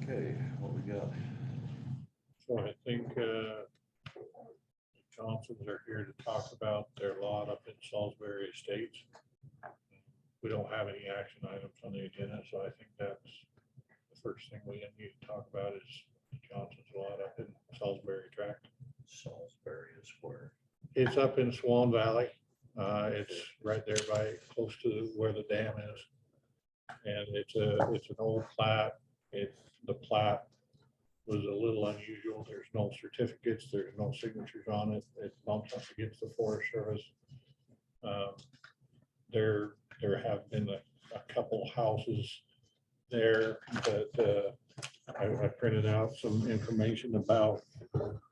Okay, what we got? So I think Johnsons are here to talk about their lot up in Salisbury Estates. We don't have any action items on the agenda, so I think that's the first thing we need to talk about is Johnson's lot up in Salisbury Tract. Salisbury is where? It's up in Swan Valley. It's right there by close to where the dam is. And it's an old plat. The plat was a little unusual. There's no certificates, there's no signatures on it. It bumps up against the Forest Service. There have been a couple houses there that I printed out some information about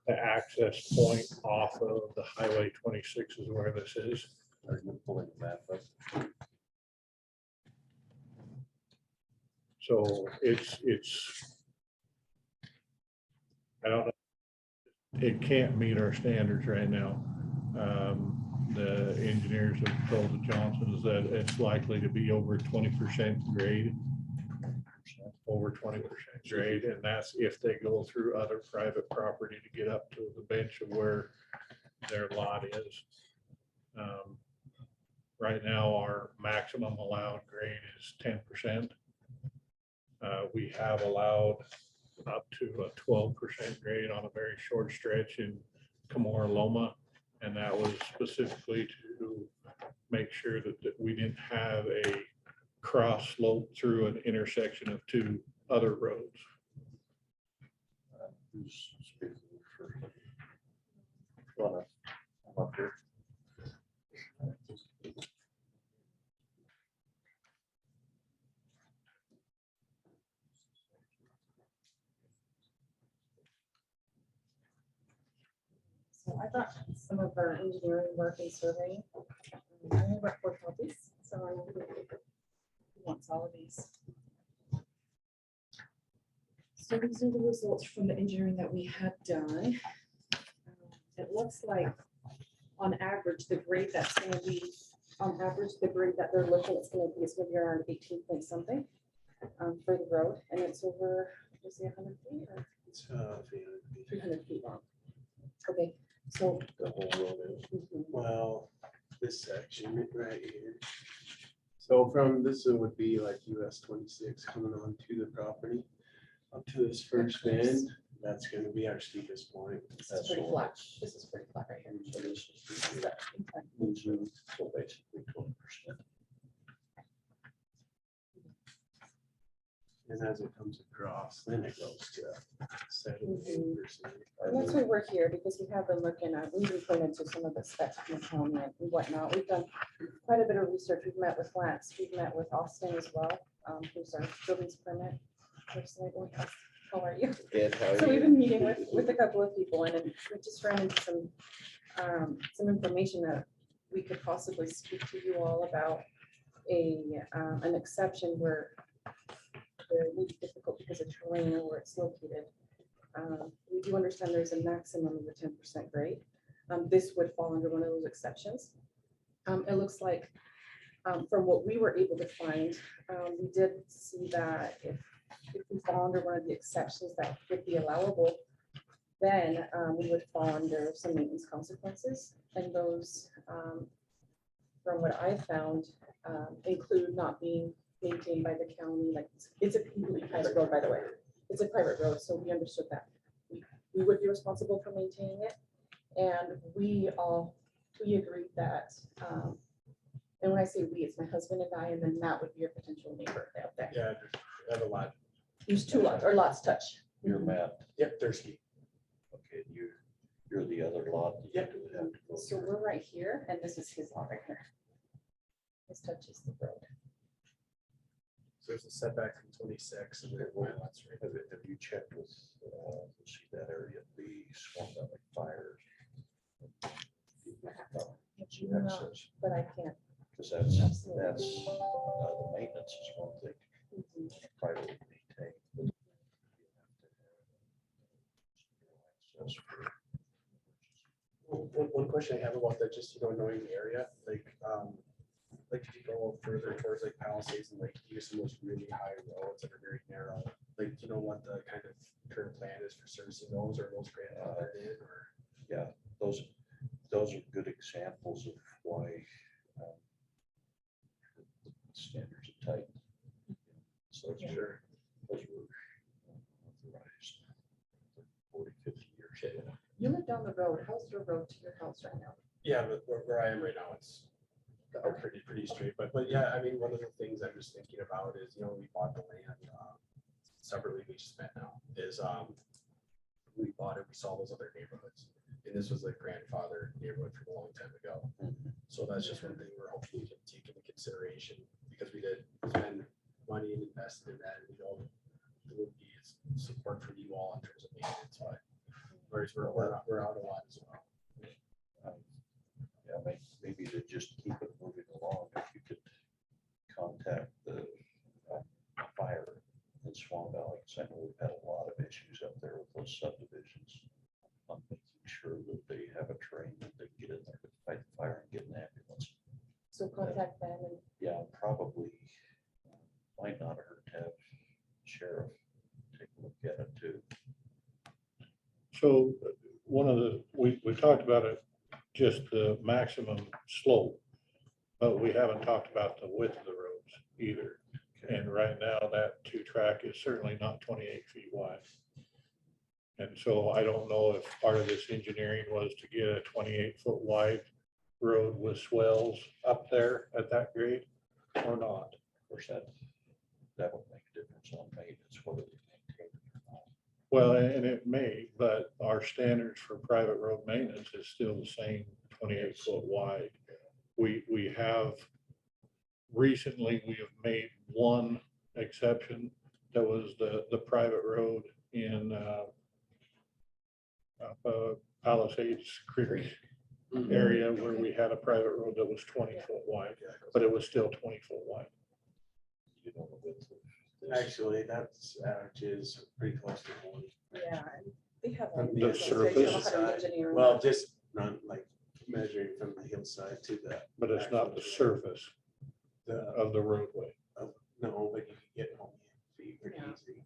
the access point off of the Highway 26 is where this is. Are you pulling the map up? So it's, I don't know, it can't meet our standards right now. The engineers have told the Johnsons that it's likely to be over 20% grade. Over 20% grade, and that's if they go through other private property to get up to the bench of where their lot is. Right now, our maximum allowed grade is 10%. We have allowed up to a 12% grade on a very short stretch in Camora Loma, and that was specifically to make sure that we didn't have a cross slope through an intersection of two other roads. Who's speaking first? Wanna come up here? So I brought some of our engineering work and surveying. I have about 4 copies, so I want all of these. So these are the results from the engineering that we had done. It looks like on average, the grade that's going to be, on average, the grade that they're looking at is going to be around 18 point something for the road. And it's over, is it 100 feet or It's 300 feet long? Okay, so The whole road is. well, this section right here. So from this one would be like US 26 coming on to the property up to this first bend. That's going to be our steepest point. this is pretty flat. This is pretty flat right here. So this is This is the impact. so basically 20%. And as it comes across, then it goes to 78%. And that's why we're here, because we have been looking at, we've been put into some of the specs from the county and whatnot. We've done quite a bit of research. We've met with Lance, we've met with Austin as well, who's our buildings permit. person. How are you? Ed, how So are we've you? been meeting with a couple of people, and then we just ran into some information that we could possibly speak to you all about an exception where it would be difficult because of terrain or where it's located. We do understand there's a maximum of a 10% grade. This would fall under one of those exceptions. It looks like from what we were able to find, we did see that if we fall under one of the exceptions that would be allowable, then we would fall under some maintenance consequences. And those, from what I found, include not being maintained by the county. Like it's a completely private road, by the way. It's a private road, so we understood that we would be responsible for maintaining it. And we agreed that, and when I say we, it's my husband and I, and then Matt would be a potential neighbor out there. Yeah, I have a lot. There's two lots, or lots touch. Your map, Yep, Thirsty. okay, you're the other lot. that you Yep. do have to go So through. we're right here, and this is his lot right here. This touches the road. So there's a setback from 26 and then my lot's right. Have you checked with, see that area, the Swan Valley fires? No, Access, but I can't. because that's, Absolutely. the maintenance is one thing, privately maintained. but you have to have access for- One question I have about that, just, knowing the area, like if you go further towards like Palisades and like use some of those really high roads that are very narrow, like, you know, what the kind of current plan is for servicing those, or those grandfathered in, or? Yeah, those are good examples of why standards are tight. So Sure. those were authorized 40, 50 years ago. You live down the road. How's the road to your house right now? Yeah, but where I am right now, it's pretty straight, but yeah, I mean, one of the things I'm just thinking about is, you know, we bought the land, separately, we just met now, is, we bought it, we saw those other neighborhoods, and this was a grandfather neighborhood from a long time ago. So that's just one thing we're hoping we can take into consideration, because we did spend money and invested in that, and we know there would be support from you all in terms of maintenance, but whereas we're out of line as well. Yeah, maybe to just keep it moving along, if you could contact the fire in Swan Valley, because I know we've had a lot of issues up there with those subdivisions. I'm making sure that they have a train that they get in there to fight the fire and get an ambulance. So contact them and Yeah, probably might not hurt to have sheriff take a look at it too. So one of the, we talked about it, just the maximum slope, but we haven't talked about the width of the roads either. And right now, that 2-track is certainly not 28 feet wide. And so I don't know if part of this engineering was to get a 28-foot wide road with swells up there at that grade or not. Of course, that would make a difference on maintenance, whether we maintain it or not. Well, and it may, but our standards for private road maintenance is still the same 28-foot wide. We have recently, we have made one exception. That was the private road in Palisades Creek area where we had a private road that was 20-foot wide, but it was still 20-foot wide. You know, the width of this. Actually, that's averages pretty close to 40. yeah, and they have. From like, the so they know how to surface. engineer Well, that. just not like measuring from the hillside to the. But it's not the surface The, of the roadway. no, but you can get home feet pretty Yeah. easy.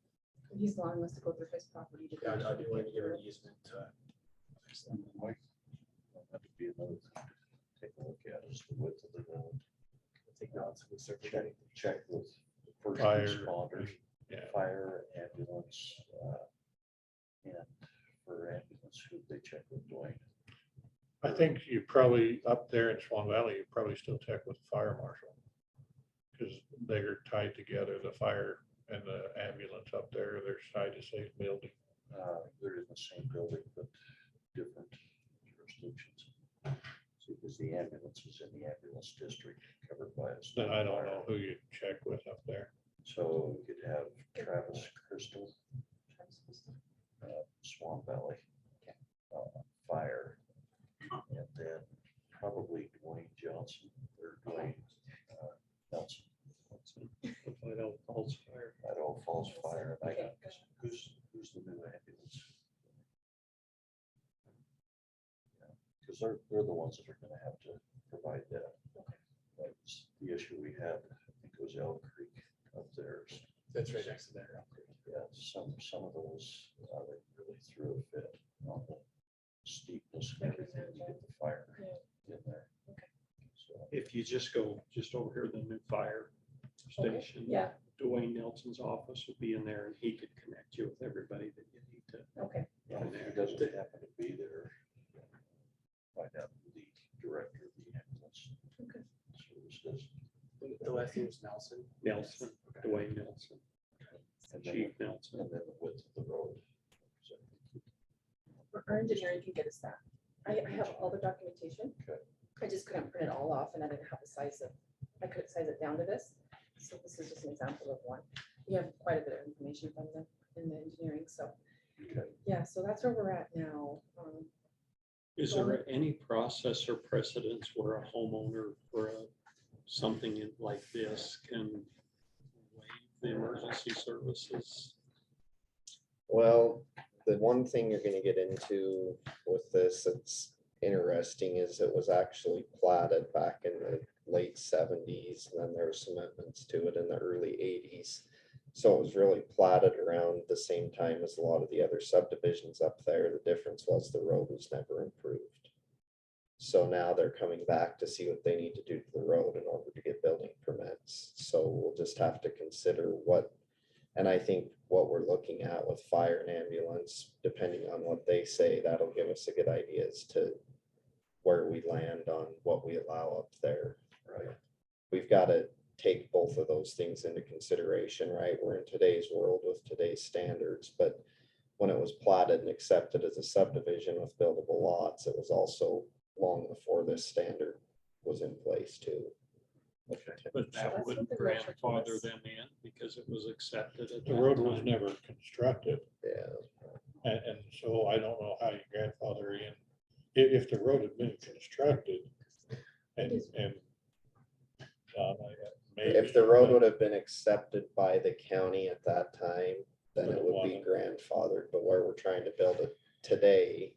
He's allowing us to go through his property to. Yeah, I do want to get an easement to. Might have to be another thing to take a look at is the width of the road. Take notes and start Check, getting. check with the first Fire, responders, yeah. fire, ambulance, and for ambulance, who they check with Dwayne. I think you probably, up there in Swan Valley, you probably still check with the fire marshal. Because they're tied together, the fire and the ambulance up there, they're tied to same building. They're in the same building, but different jurisdictions. See, because the ambulance is in the ambulance district covered by a. Then I don't know who you check with up there. So you could have Travis Crystal, Swan Valley, fire, and then probably Dwayne Johnson or Dwayne Nelson. Idaho Falls Fire. Idaho Falls Fire. And Okay, who's the new ambulance? Because they're the ones that are going to have to provide that. That's the issue we had. I think it was Elk Creek up there. That's right next to there. Yeah, some of those, they really threw a fit on the steepness and everything to get the fire in there. Okay. So, If you just go over here, the new fire station. Yeah, Dwayne Nelson's office would be in there and he could connect you with everybody that you need to. okay. if he doesn't happen to be there, find out who the director of the ambulance Okay. services. The last name was Nelson. Nelson, Dwayne Nelson, And then, Chief Nelson. and then the width of the road. So, Our engineering can get us that. I have all the documentation. Okay. I just couldn't print it all off and I didn't have the size of, I couldn't size it down to this. So this is just an example of one. We have quite a bit of information from them in the engineering, so, Okay. yeah, so that's where we're at now. Is there any process or precedence where a homeowner for something like this can waive the emergency services? Well, the one thing you're gonna get into with this that's interesting is it was actually platted back in the late 70s, and then there were some amendments to it in the early 80s. So it was really platted around the same time as a lot of the other subdivisions up there. The difference was the road was never improved. So now they're coming back to see what they need to do to the road in order to get building permits. So we'll just have to consider what, and I think what we're looking at with fire and ambulance, depending on what they say, that'll give us a good idea as to where we land on what we allow up there. Right. We've got to take both of those things into consideration, right? We're in today's world with today's standards, but when it was platted and accepted as a subdivision with buildable lots, it was also long before this standard was in place too. But That's that what wouldn't the real trick grandfather was. them in because it was accepted at The that road was time. never constructed, Yeah, and so I don't know how you grandfather in. If the road had been constructed and, maybe. if the road would have been accepted by the county at that time, then But it it would be wasn't. grandfathered, but where we're trying to build it today,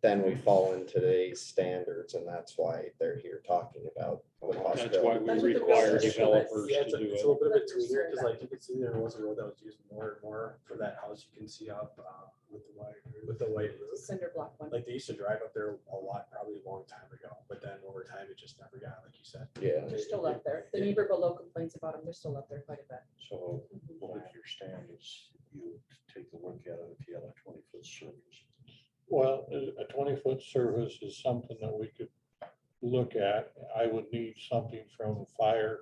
then we fall into today's standards, and that's why they're here talking about the That's why possibility. we That's what the require real issue is. developers Yeah, to it's a, do it's a it. little bit of a That's tweener, sure because that- like you can see there was a road that was used more and more for that house you can see up with the white The roof. cinder block one. Like they used to drive up there a lot, probably a long time ago, but then over time it just never got, like you said. Yeah, They're still up there. The neighbor below complains about them. They're still up there quite a bit. So what if your stand is, you take a look at it if you had a 20-foot service? Well, a 20-foot service is something that we could look at. I would need something from fire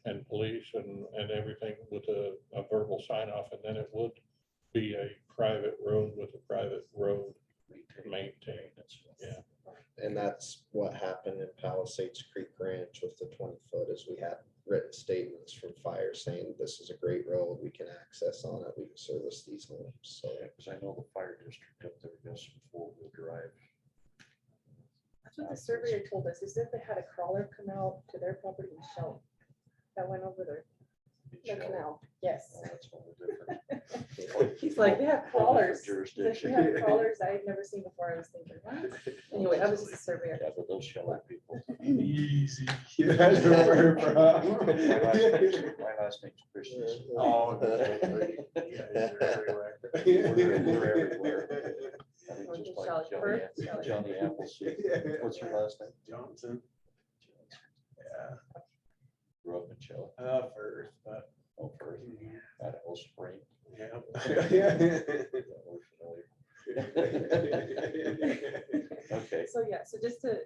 and police and everything with a verbal sign off, and then it would be a private road with a private road maintained. Yeah. and that's what happened in Palisades Creek Ranch with the 20-foot, is we had written statements from fire saying this is a great road, we can access on it, we can service these homes, so. Because I know the fire district up there does some four-wheel drive. That's what the surveyor told us, is that they had a crawler come out to their property in Shelley. That went over the canal, yes. Oh, that's a little different. He's like, they have Whole different crawlers. He's like, Jurisdiction. they have crawlers I had never seen before. I was thinking, what? Anyway, that was just a surveyor. Yeah, but those shallow people. Easy. That's where we're from. My last name's Christensen. Oh. We're everywhere. I think North just of like Shelley. Firth, Shelley. Johnny Appleseed. What's your last name? Johnson. Yeah. Grew up in Shelley. First, but. Oh, first. Idaho Spring. Yeah. Yeah, we're familiar. Okay. So yeah, so just to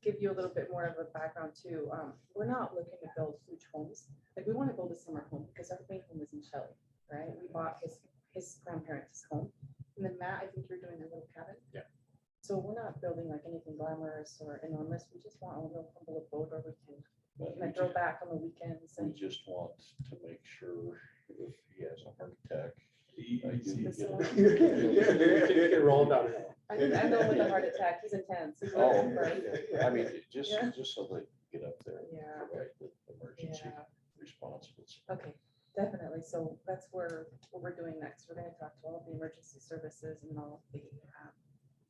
give you a little bit more of a background too, we're not looking to build huge homes. Like we want to build a summer home because our main home is in Shelley, right? We bought his grandparents' home. And then Matt, I think you're doing a little cabin. Yeah. So we're not building like anything glamorous or enormous. We just want a little humble abode where we can But kind of throw back on the weekends we and just want to make sure if he has a heart attack. Easy. This one. Get rolling down here. I know with a heart attack, he's intense. He's Oh, looking for- I mean, just Yeah. so they get up there and Yeah. provide the emergency Yeah. response. Okay, definitely. So that's what we're doing next. We're gonna talk to all of the emergency services and all of the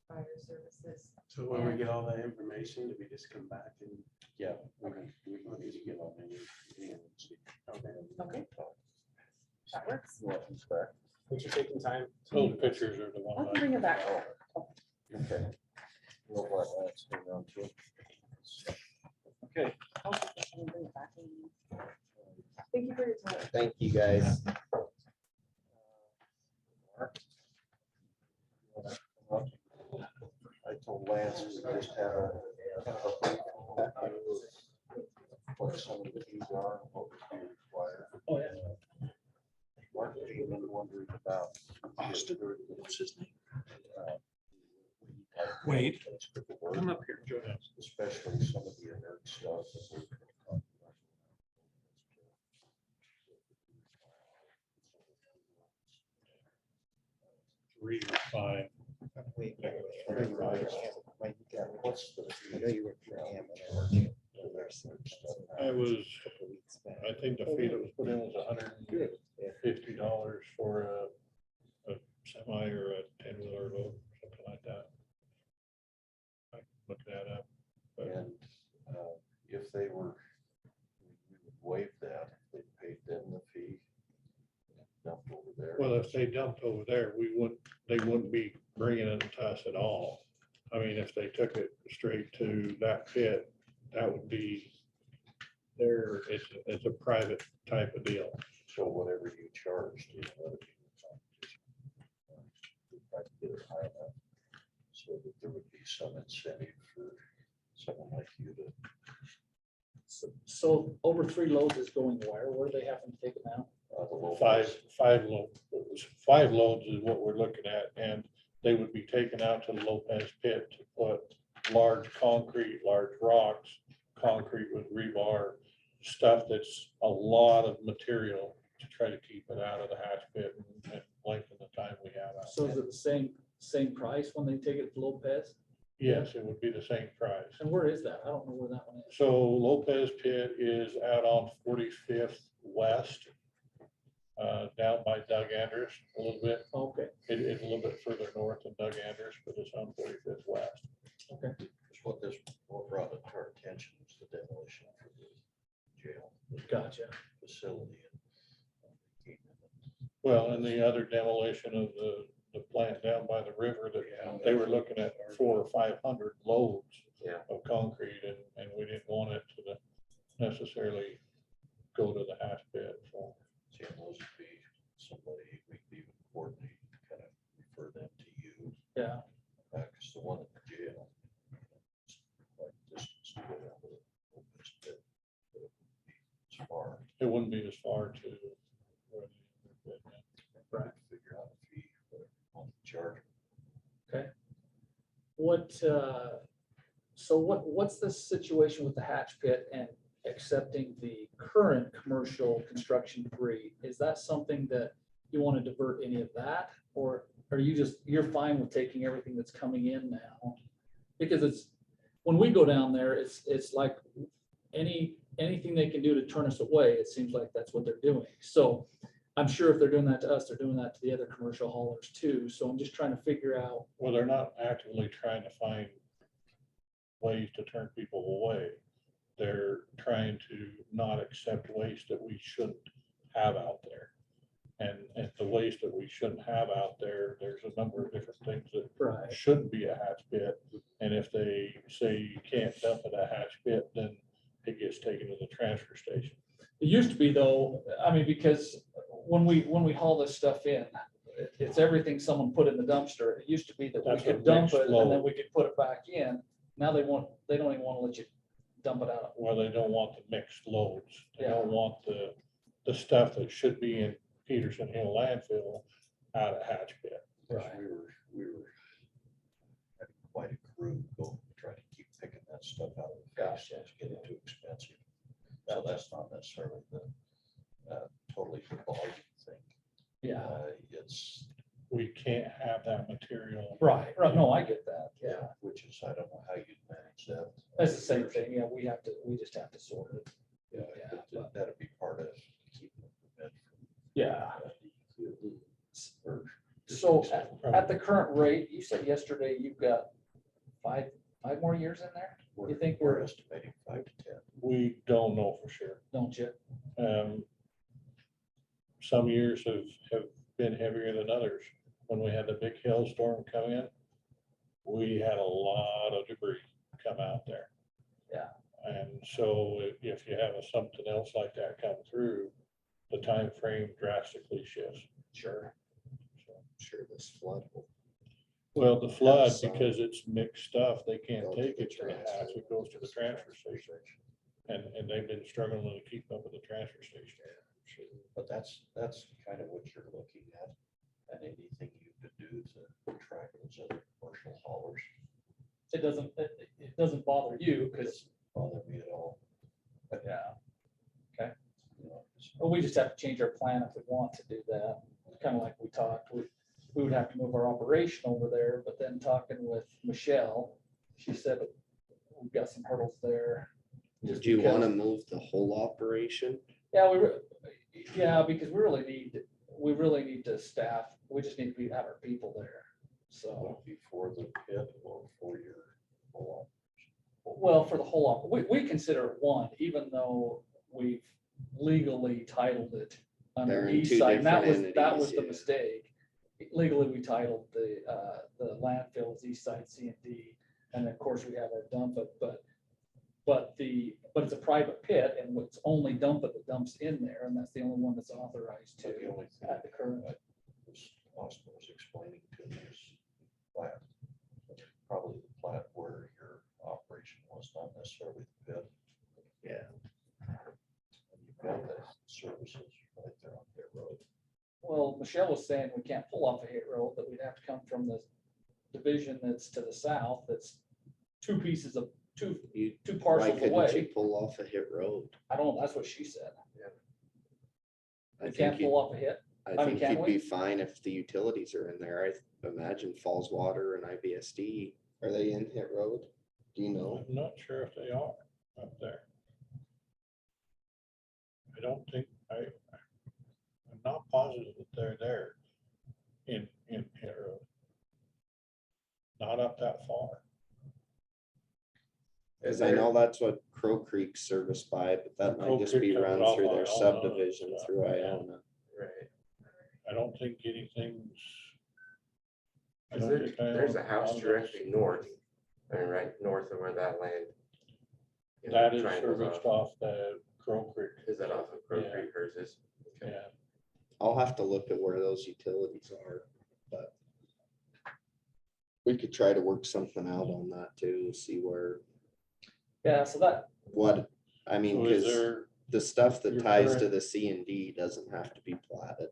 fire services. So when we get all that information, do we just come back and? Yeah, we need to get on any. Okay. That works. Thanks for taking time. Those pictures are the I one. can bring it back. Okay. We'll let that stay around too. Okay. I'll take this and bring it back. Thank you for your time. Thank you, guys. I told Lance we just have a. What some of the fees are, and what would be required. Oh, yeah. Mark, you've been wondering about. Austin, what's his name? Uh, Wait. Come up here, join us. Especially some of the inert stuff. that we're gonna talk about. Read your fine. What's the? I was, I think the fee that was put in was $150 for a semi or a 10-wheeler load, something like that. I can look that up. But And if they were, we would waive that, if they paid them the fee. over there. Well, if they dumped over there, they wouldn't be bringing it to us at all. I mean, if they took it straight to that pit, that would be it's a private type of deal. So whatever you charged, you know, that'd be try to get it high enough so that there would be some incentive for someone like you to. So over 3 loads is going where? Where do they have to take it now? The low Five price. loads is what we're looking at, and they would be taken out to the Lopez pit to put large concrete, large rocks, concrete with rebar, stuff that's a lot of material to try to keep it out of the hatch pit and lengthen the time we have out. So is it the same price when they take it to Lopez? Yes, it would be the same price. And where is that? I don't know where that one is. So Lopez pit is out on 45th West, down by Doug Andrews a little bit. Okay, It's a little bit further north than Doug Andrews, but it's on 45th West. okay. Because what brought it to our attention was the demolition for the jail. Gotcha. Facility. Well, and the other demolition of the plant down by the river that they were looking at 400 or 500 loads Yeah. of concrete, and we didn't want it to necessarily go to the hatch pit. So See, and those would be somebody we could even coordinate, kind of refer them to you. Yeah. Because the one in the jail. Like distance to go down to the open pit, but it wouldn't be as far. it wouldn't be as far to where the other pit is. Right. Figure out a fee, whatever you want to charge. What's the situation with the hatch pit and accepting the current commercial construction debris? Is that something that you want to divert any of that? Or are you're fine with taking everything that's coming in now? Because when we go down there, it's like anything they can do to turn us away, it seems like that's what they're doing. So I'm sure if they're doing that to us, they're doing that to the other commercial haulers too. So I'm just trying to figure out. Well, they're not actively trying to find ways to turn people away. They're trying to not accept waste that we shouldn't have out there. And the waste that we shouldn't have out there, there's a number of different things that Right. shouldn't be a hatch pit. And if they say you can't dump it at a hatch pit, then it gets taken to the transfer station. It used to be though, I mean, because when we haul this stuff in, it's everything someone put in the dumpster. It used to be that we That's could a dump mixed it and then load. we could put it back in. Now they don't even want to let you dump it out. Well, they don't want the mixed loads. They Yeah. don't want the stuff that should be in Peterson Hill landfill out of hatch pit. Because we were having quite a crew go try to keep picking that stuff out of the face. Gotcha. It's getting too expensive. So that's not necessarily the totally the volume thing. Yeah, It's, We can't have that material. right. No, I get that. Yeah. which is, I don't know how you'd manage that. That's the same thing. Yeah, we just have to sort it. Yeah, Yeah, but that'd be part of keeping the permit from. Yeah. Or So at the current rate, you said yesterday you've got five more years in there, you think we're we're- estimating 5 to 10. We don't know for sure. don't you? Some years have been heavier than others. When we had the big hailstorm come in, we had a lot of debris come out there. Yeah. And so if you have something else like that come through, the time frame drastically shifts. Sure. Sure, this flood will. Well, the flood, some- because it's mixed stuff, they can't Go to take the it to the hatch, transfer. it goes to the transfer station. And they've been struggling to keep up with the transfer station. But that's kind of what you're looking at, and anything you could do to attract those other commercial haulers, It doesn't bother you because, bother me at all. But, yeah, you know, it's- well, we just have to change our plan if we want to do that. Kind of like we talked, we would have to move our operation over there, but then talking with Michelle, she said we've got some hurdles there. just Do you because- want to move the whole operation? Yeah, because we really need to staff, we just need to have our people there, so. would it be for the pit or for your whole Well, for the whole, we consider it one, even though we've legally titled it on They're the in east two side, and that was different the entities, yeah. mistake. Legally, we titled the landfill as east side C and D, and then of course we have our dump it, but it's a private pit, and it's only dump it that dumps in there, and that's the only one that's authorized to But the only thing at the current. that was Austin was explaining to me is plat. Probably the plat where your operation was, not necessarily the pit. Yeah. And you've got the services right there on their road. Well, Michelle was saying we can't pull off a hit road, that we'd have to come from the division that's to the south, that's two pieces of, two You, why parcels couldn't you away. pull off a hit road? I don't know, that's what she said. I We think can't you- pull off a hit. I mean, think can you'd we? be fine if the utilities are in there. I imagine Falls Water and IBSD, are they in hit road? Do you know? I'm not sure if they are up there. I don't think, I'm not positive that they're there in Hit Road. Not up that far. Cause I know that's what Crow Creek's serviced by, but that Crow might just be Creek comes run off through their Iona subdivision and stuff, through yeah. Iona. Right. I don't think anything's. I Is don't there, think I there's a own house all directly those. north, I mean, right north of where that land. you know, That is triangles serviced off. off the Crow Creek. Is that off of Crow Yeah. Creek, hers is? Okay. Yeah, I'll have to look at where those utilities are, but we could try to work something out on that too, see where, Yeah, so that, I mean, so is cause there, the stuff that your ties to current- the C and D doesn't have to be platted.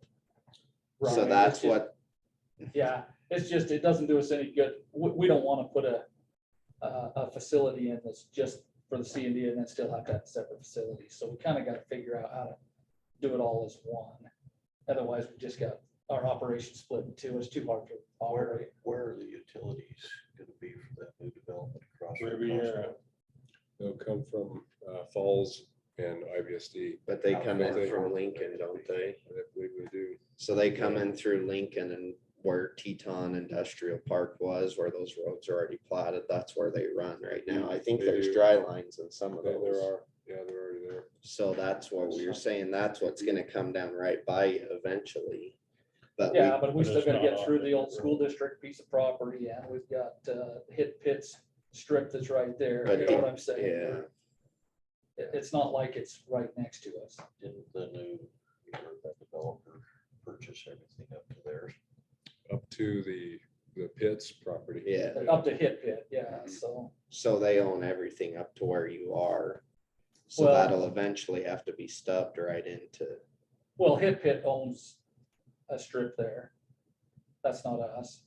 right, So it's that's just- what, Yeah, it's just, it doesn't do us any good. We don't want to put a facility in that's just for the C and D and then still have to have a separate facility. So we kind of got to figure out how to do it all as one. Otherwise, we just got our operation split in two. It's too hard to operate. Where are the utilities gonna be for that new development across? from Riviera. Costco? They'll come from Falls and IBSD. but they come in They- from Lincoln, don't they? I believe they do. So they come in through Lincoln and where Teton Industrial Park was, where those roads are already platted, that's where they run right now. I think They there's do. dry lines in some of There those. are, yeah, they're already there. So that's what we were saying, that's what's gonna come down right by you eventually. But Yeah, we, but we But still it's got to not get on through the the old road. school district piece of property and we've got Hit Pits strip that's right there. But You know what I'm saying? yeah, It's not like it's right next to us. Didn't the new, that developer purchase everything up to theirs? Up to the Pitts property. yeah, Up to Hit Pit, yeah, so. so they own everything up to where you are. So Well- that'll eventually have to be stubbed right into, Well, Hit Pit owns a strip there. That's not us.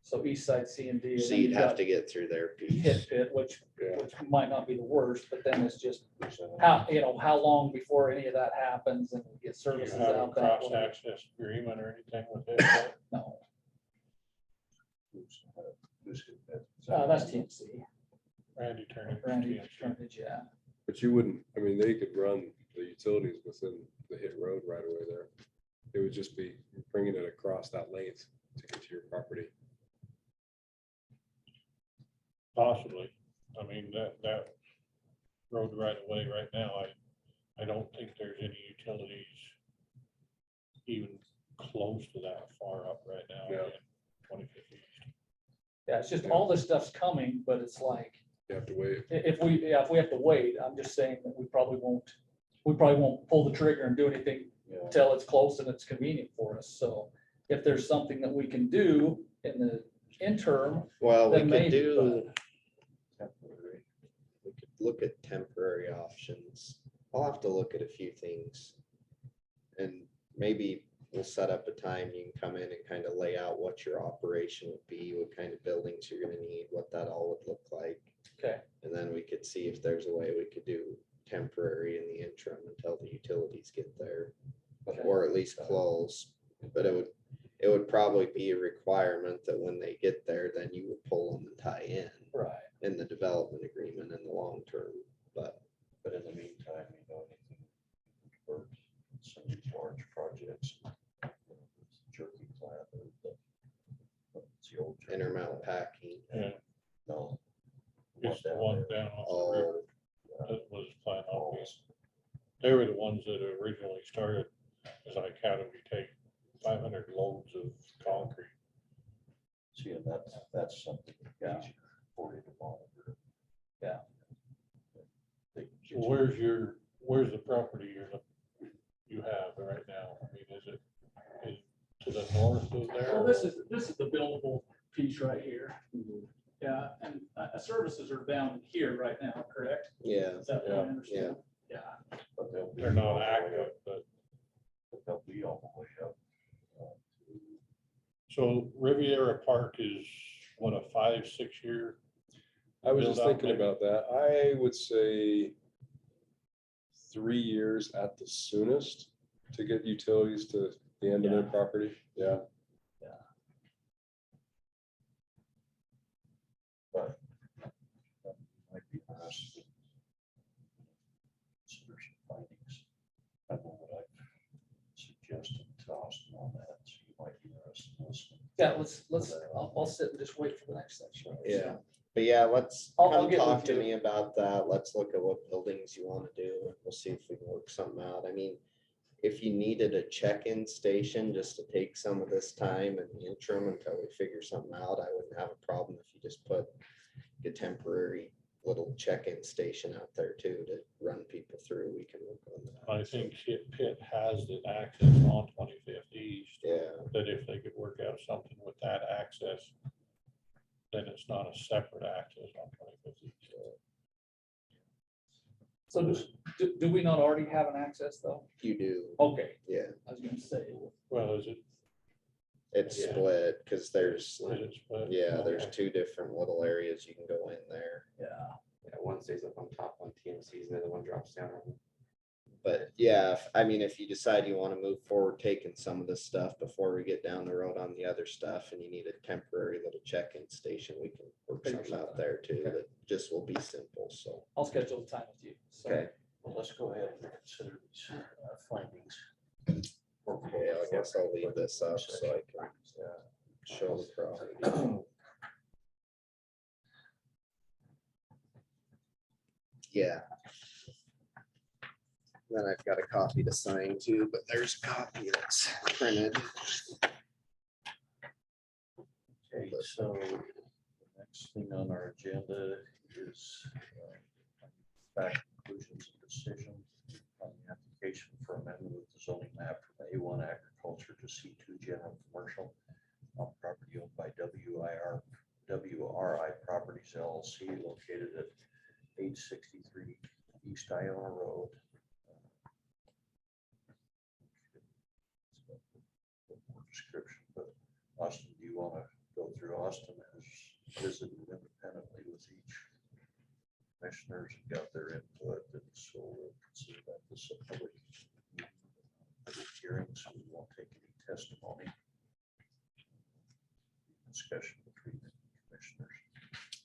So east side C and D. and so then you'd you've have got to get through their piece. Hit Pit, which Yeah. might not be the worst, but then it's just Is that- how long before any of that happens and we get do you services have a out that cross way? access agreement or anything with it? No, who's that? that's TNC, Randy Turner. Randy Turnage, yeah. But you wouldn't, I mean, they could run the utilities within the hit road right away there. It would just be bringing it across that length to get to your property. Possibly. I mean, that road right away right now, I don't think there's any utilities even close to that far up right now. Yeah. in 25th East. Yeah, it's just all this stuff's coming, but it's like, You have to wait. if we have to wait, I'm just saying that we probably won't pull the trigger and do anything Yeah. until it's close and it's convenient for us. So if there's something that we can do in the interim, Well, we then could maybe, do, but Temporary. we could look at temporary options. I'll have to look at a few things. And maybe we'll set up a time you can come in and kind of lay out what your operation would be, what kind of buildings you're gonna need, what that all would look like. okay, And then we could see if there's a way we could do temporary in the interim until the utilities get there. Okay. Or at least close, but it would probably be a requirement that when they get there, then you would pull them and tie right. in the development agreement in the long term, but. But in the meantime, anything for some of these large projects. Jerky plant or what's the old jerky Intermount plant? packing. Yeah, No. it's the down one there. down off the river Oh, that was Plant Office. They were the ones that originally started, as I that's something Yeah. easier for you to monitor. Yeah. They can So get you- where's the property you have right now? I mean, is to the north of there? Well, this is the buildable piece right here. Yeah, and services are down here right now, correct? Yeah, Is that what I understand? Yeah. but they'll be They're not all the way active, up- but, but they'll be all the way up. To so Riviera Park is what, a 5-6 year? I was just Build out thinking maybe? about that. I would say 3 years at the soonest to get utilities to the end of their Yeah. property. Yeah. But that might be interesting. Consider some findings. I know what I've suggested to Austin on that, so you might be interested in listening. Yeah, I'll sit and just wait for the next section. yeah. But yeah, let's I'll come get talk with to you. me about that. Let's look at what buildings you want to do. And we'll see if we can work something out. I mean, if you needed a check-in station just to take some of this time in the interim until we figure something out, I wouldn't have a problem if you just put a temporary little check-in station out there too to run people through. We can work on that. I think Pitt has the access on 25th East, Yeah, that if they could work out something with that access, then it's not a separate access on 25th East. So do we not already have an access though? you do. Okay, Yeah, I was gonna say, Well, is it? it's Yeah. split because there's, is it split? yeah, there's Okay. 2 different little areas you can go in there. yeah. Yeah, one stays up on top on TMCs and the other one drops down on. But yeah, I mean, if you decide you want to move forward, taking some of this stuff before we get down the road on the other stuff, and you need a temporary little check-in station, we can work Figure something out something. there too, Okay. that just will be simple, so. I'll schedule a time with you. So- Okay, Well, let's go ahead and consider these findings. okay, I guess I'll leave this up so I can show the property. Yeah. Then I've got a copy to sign too, but there's a copy that's printed. Okay, so the next thing on our agenda is fact conclusions and decision on the application for amendment of the zoning map from A1 agriculture to C2 general commercial on property owned by WRI Properties LLC located at 863 East Iona Road. More description, but Austin, do you want to go through? Austin has visited independently with each commissioners and got their input, and so we'll consider that this a public hearing, so we won't take any testimony. Discussion between the commissioners.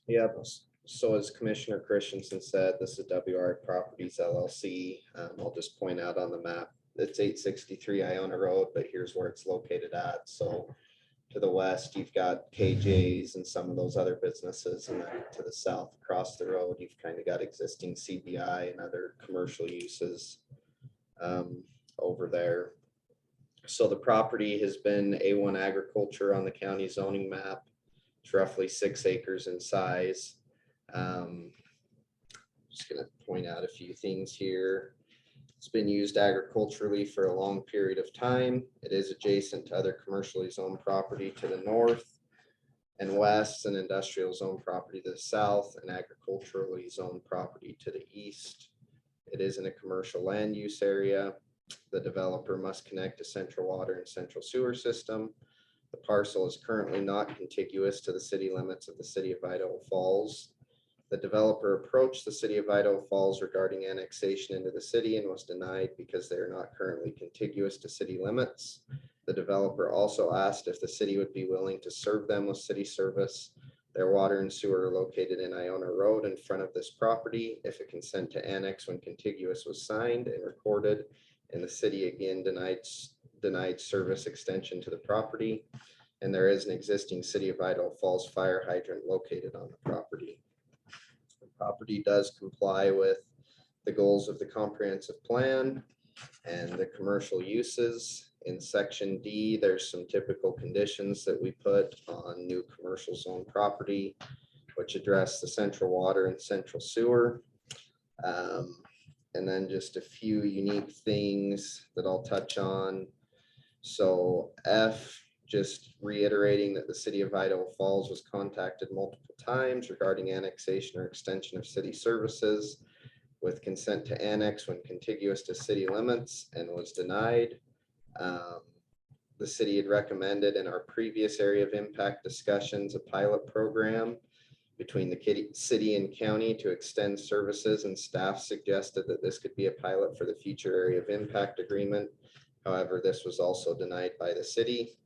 Yep, so as Commissioner Christensen said, this is WRI Properties LLC. I'll just point out on the map, it's 863 Iona Road, but here's where it's located at. So to the west, you've got KJ's and some of those other businesses, and then to the south, across the road, you've kind of got existing CBI and other commercial uses over there. So the property has been A1 agriculture on the county zoning map. It's roughly 6 acres in size. Just gonna point out a few things here. It's been used agriculturally for a long period of time. It is adjacent to other commercially zoned property to the north and west, and industrial zone property to the south, and agriculturally zoned property to the east. It is in a commercial land use area. The developer must connect to central water and central sewer system. The parcel is currently not contiguous to the city limits of the city of Idaho Falls. The developer approached the city of Idaho Falls regarding annexation into the city and was denied because they are not currently contiguous to city limits. The developer also asked if the city would be willing to serve them with city service. Their water and sewer are located in Iona Road in front of this property. If a consent to annex when contiguous was signed and recorded, and the city again denied service extension to the property. And there is an existing city of Idaho Falls fire hydrant located on the property. The property does comply with the goals of the comprehensive plan and the commercial uses. In section D, there's some typical conditions that we put on new commercial zone property, which address the central water and central sewer. And then just a few unique things that I'll touch on. So F, just reiterating that the city of Idaho Falls was contacted multiple times regarding annexation or extension of city services with consent to annex when contiguous to city limits and was denied. The city had recommended in our previous area of impact discussions, a pilot program between the city and county to extend services, and staff suggested that this could be a pilot for the future area of impact agreement. However, this was also denied by the city.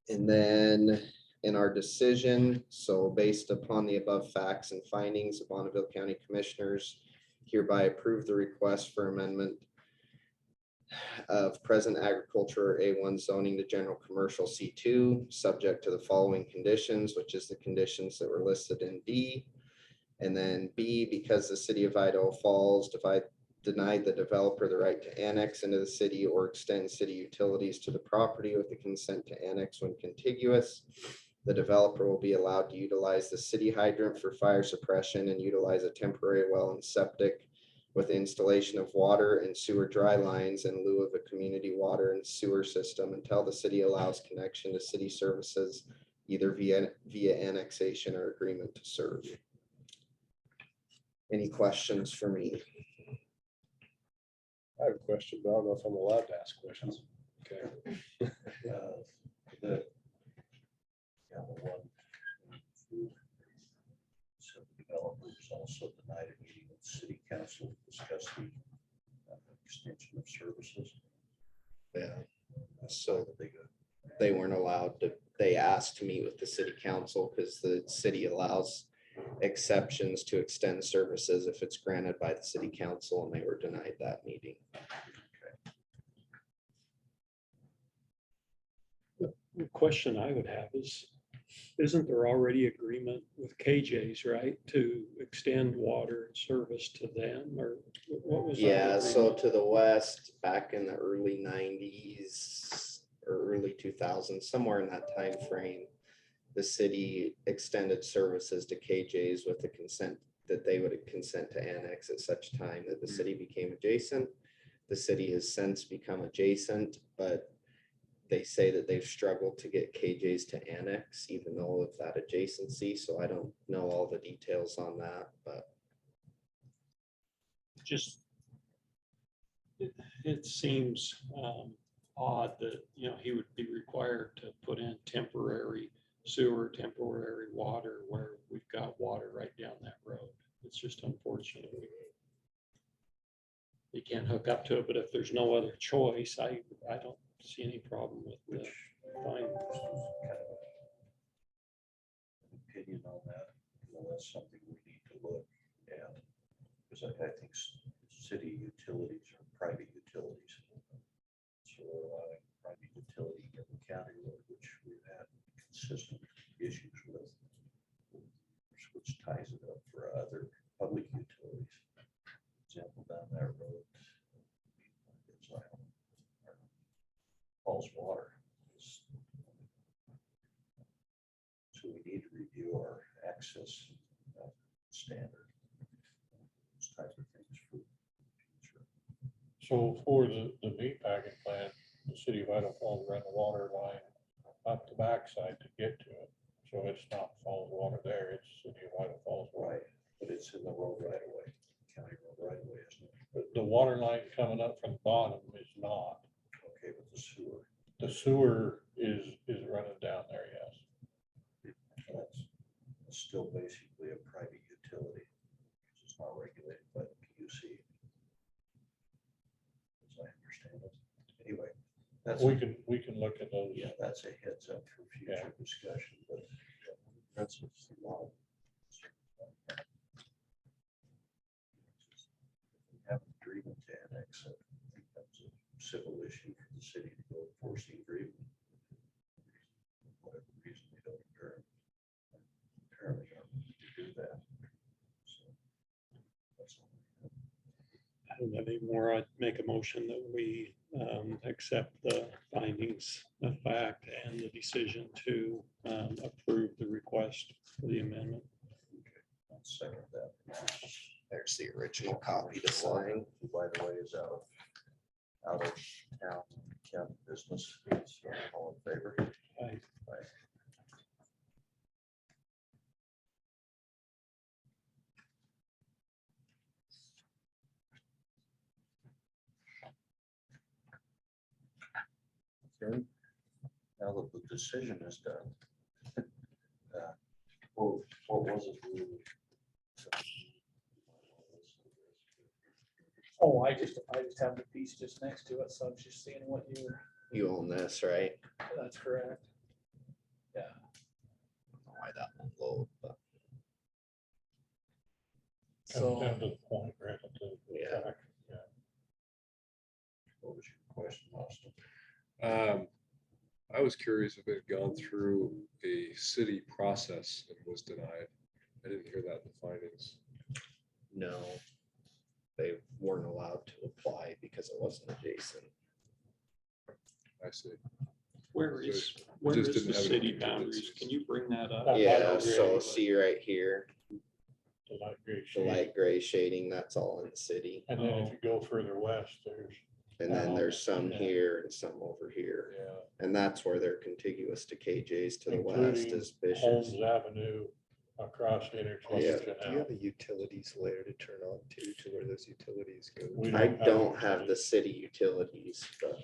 And then in our decision, so based upon the above facts and findings, the Bonneville County Commissioners hereby approve the request for amendment of present agriculture A1 zoning to general commercial C2, subject to the following conditions, which is the conditions that were listed in D. And then B, because the city of Idaho Falls denied the developer the right to annex into the city or extend city utilities to the property with the consent to annex when contiguous, the developer will be allowed to utilize the city hydrant for fire suppression and utilize a temporary well and septic with installation of water and sewer dry lines in lieu of a community water and sewer system until the city allows connection to city services, either via annexation or agreement to serve. Any questions for me? I have a question, but I don't know if I'm allowed to ask questions. Okay. The one. So the developer was also denied a meeting with city council to discuss the extension of services. Yeah. So they weren't allowed to, they asked to meet with the city council because the city allows exceptions to extend services if it's granted by the city council, and they were denied that meeting. The question I would have is, isn't there already agreement with KJ's, right, to extend water and service to them, or what was? that Yeah, so agreement? to the west, back in the early 90s or early 2000s, somewhere in that time frame, the city extended services to KJ's with the consent that they would consent to annex at such time that the city became adjacent. The city has since become adjacent, but they say that they've struggled to get KJ's to annex even though of that adjacency. So I don't know all the details on that, but Just, it seems odd that, you know, he would be required to put in temporary sewer, temporary water where we've got water right down that road. It's just unfortunate. You can't hook up to it, but if there's no other choice, I don't see any problem with the fine. Kind of an opinion on that. That's something we need to look at, because I think city utilities are private utilities. So private utility in the county road, which we've had consistent issues with, which ties it up for other public utilities. Example, down that road, it's Falls Water. So we need to review our access standard. Those types of things for the future. So for the meat packing plant, the city of Idaho Falls ran a water line up the backside to get to it. So it's not Falls water there, it's city of Idaho Falls water. Right, but it's in the road right away, county road right away, isn't it? But the water line coming up from the bottom is not. Okay, but the sewer, The sewer is running down there, yes. that's still basically a private utility. It's not regulated by the PUC. As I understand it. Anyway, that's, We can look at those. yeah, that's a heads up for future discussion, but that's a lot. We have an agreement to annex it. I think that's a civil issue for the city to go enforce the agreement. For whatever reason, they don't apparently are to do that. So that's all. don't have any more. I'd make a motion that we accept the findings of fact and the decision to approve the request for the amendment. I'll second that. There's the original copy to sign. Who, by the way, is out of town, county business. So all in favor? Aye. Okay. Now that the decision is done. What was it? Oh, I just have the piece just next to it, so I'm just seeing what You own this, right? that's correct. Yeah. I don't know why that won't load, but Comes down So, to the point, right? At the Yeah. back. Yeah. What was your question, Austin? I was curious if it had gone through a city process and was denied. I didn't hear that in the findings. no, they weren't allowed to apply because it wasn't adjacent. I see. Where So is, it where just is didn't the have any city boundaries? contingencies. Can you bring that up? That Yeah, light so gray, see right here, The light gray the shade. light gray shading, that's all in the city. And then if you go further west, there's, And then there's some Yeah. here and some over here. yeah, And that's where they're contiguous to KJ's to the west including is Bishop's. Holmes Avenue across the interchange. Yeah. and Do you have out. a utilities layer to turn on to where those utilities go? We I have don't a have the city utilities, but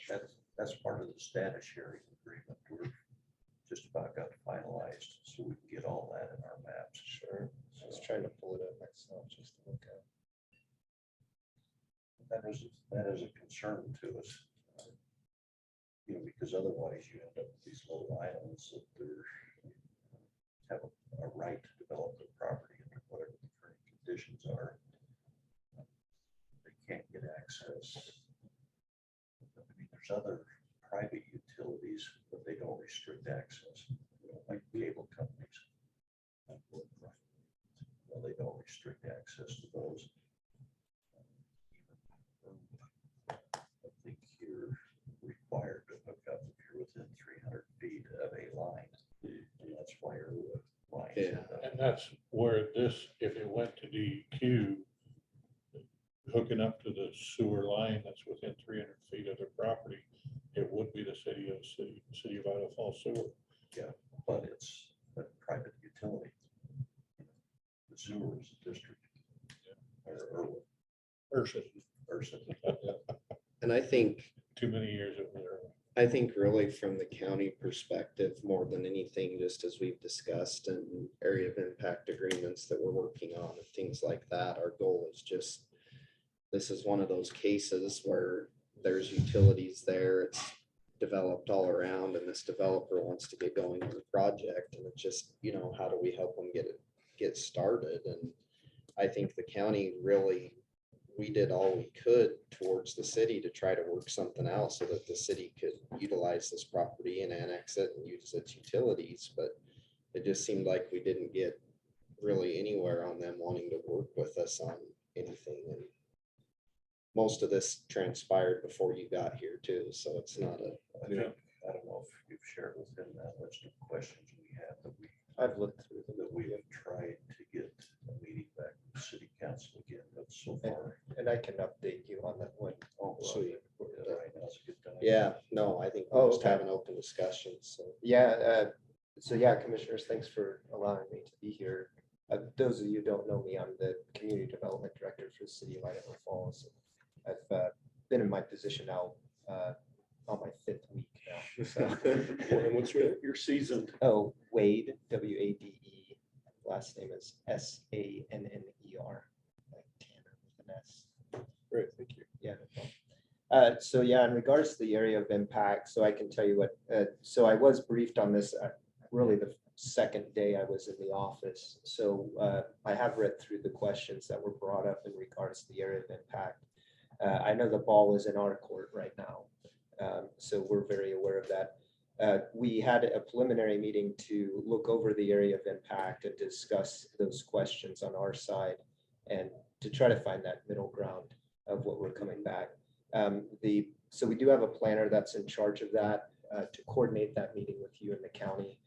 That's part of the status sharing agreement. We're just about got finalized, so we can get all that in our maps. Sure. I was trying to pull it up myself just to look at. That is a concern to us. You know, because otherwise you end up with these little islands that they're have a right to develop their property under whatever the current conditions are. They can't get access. I mean, there's other private utilities, but they don't restrict access, you know, like cable companies. Well, they don't restrict access to those. I think you're required to hook up if you're within 300 feet of a line. And that's why your line. Yeah. And that's where this, if it went to DEQ, hooking up to the sewer line that's within 300 feet of their property, it would be the city of Idaho Falls sewer. But it's a private utility. The sewer is a district. Or city. and I think Too many years of there. I think really from the county perspective, more than anything, just as we've discussed and area of impact agreements that we're working on and things like that, our goal is just, this is one of those cases where there's utilities there, it's developed all around, and this developer wants to get going on the project, and it's just, you know, how do we help them get started? And I think the county really, we did all we could towards the city to try to work something out so that the city could utilize this property and annex it and use its utilities, but it just seemed like we didn't get really anywhere on them wanting to work with us on anything. And most of this transpired before you got here too, so it's not a, I think, I don't know if you've shared with him that list of questions we have I've looked through them. that we have tried to get a meeting back with the city council again, but so far. And I can update you on that one. Oh, Sweet. right, now's a good time. yeah, no, I think Oh, we'll just okay. have an open discussion, so. Yeah, so yeah, commissioners, thanks for allowing me to be here. Those of you who don't know me, I'm the community development director for the city of Idaho Falls. I've been in my position now on my 5th week now. So. And what's your season? Oh, Wade, W-A-D-E. Last name is S-A-N-N-E-R. Like Tanner with an S. Great, thank you. Yeah. No problem. So yeah, in regards to the area of impact, so I can tell you what, so I was briefed on this really the second day I was in the office. So I have read through the questions that were brought up in regards to the area of impact. I know the ball is in our court right now. So we're very aware of that. We had a preliminary meeting to look over the area of impact and discuss those questions on our side and to try to find that middle ground. of what we're coming back. So we do have a planner that's in charge of that, to coordinate that meeting with you and the county.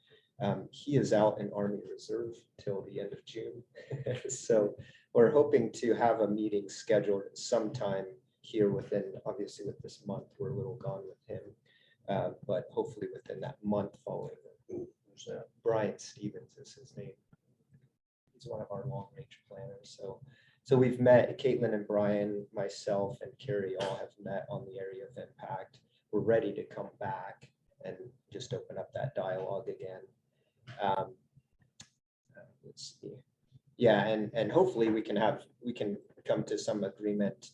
He is out in Army Reserve till the end of June. So we're hoping to have a meeting scheduled sometime here within, obviously with this month, we're a little gone with him. But hopefully within that month following. Who's that? Brian Stevens is his name. He's one of our long range planners. So we've met, Caitlin and Brian, myself and Carrie all have met on the area of impact. We're ready to come back and just open up that dialogue again. Let's see. Yeah, and hopefully we can come to some agreement,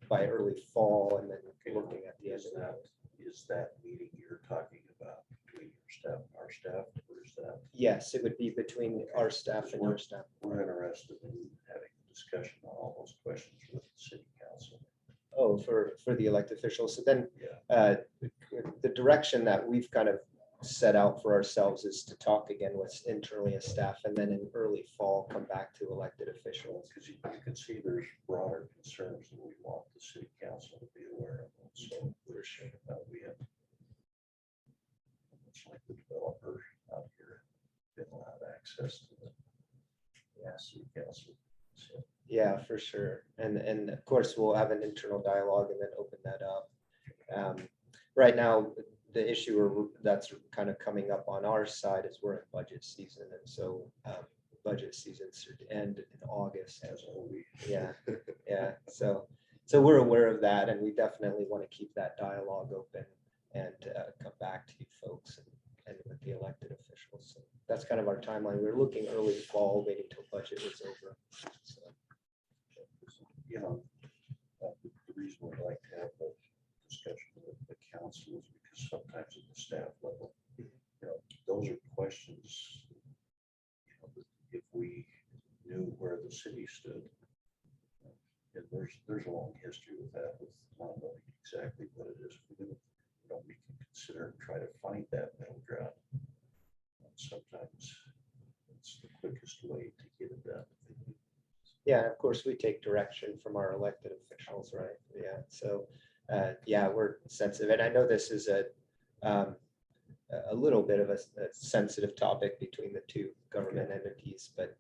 by early fall, and then looking at the end of that. Is that meeting you're talking about between your staff and our staff, or is that? Yes, it would be between our staff and your staff. We're interested in having a discussion on all those questions with the city council. Oh, for the elected officials. So then Yeah. the direction that we've kind of set out for ourselves is to talk again with internally as staff, and then in early fall, come back to elected officials. Because you can see there's broader concerns that we want the city council to be aware of. So we're sure that we have. It's like the developer out here didn't have access to the city council. So Yeah, for sure. And of course, we'll have an internal dialogue and then open that up. Right now, the issue that's kind of coming up on our side is we're in budget season. And so budget season should end in August. as always. Yeah, yeah. So we're aware of that, and we definitely want to keep that dialogue open and come back to you folks and with the elected officials. So that's kind of our timeline. We're looking early fall, waiting till budget was over. So. You know, the reason we like to have the discussion with the council is because sometimes at the staff level, those are questions. If we knew where the city stood, and there's a long history with that, with not knowing exactly what it is we do. We can consider and try to find that middle ground. And sometimes it's the quickest way to get it done. Yeah, of course, we take direction from our elected officials, right? Yeah, so, yeah, we're sensitive. And I know this is a little bit of a sensitive topic between the two government entities, but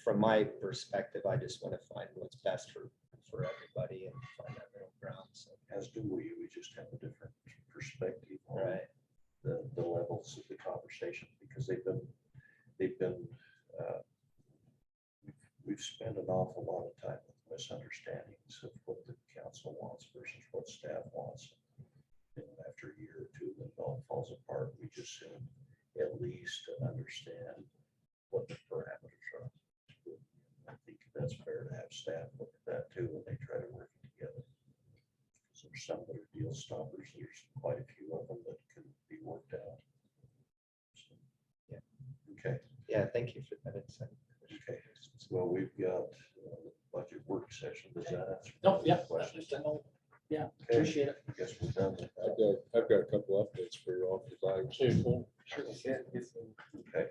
from my perspective, I just want to find what's best for everybody and find that middle ground. So. As do we just have a different perspective on Right. the levels of the conversation, because we've spent an awful lot of time with misunderstandings of what the council wants versus what staff wants. And after a year or two, then it all falls apart. We just soon at least understand what the parameters are. I think that's fair to have staff look at that too when they try to work together. So there's some that are deal stoppers. There's quite a few of them that can be worked out. So, yeah. Okay. Yeah. Thank you for that insight. Okay. Well, we've got budget work session. Does that answer? No, yeah. Questions? Yeah, Okay. appreciate it. I guess we're done with that. I've got a couple updates for you all if you'd like. Okay, cool. Okay.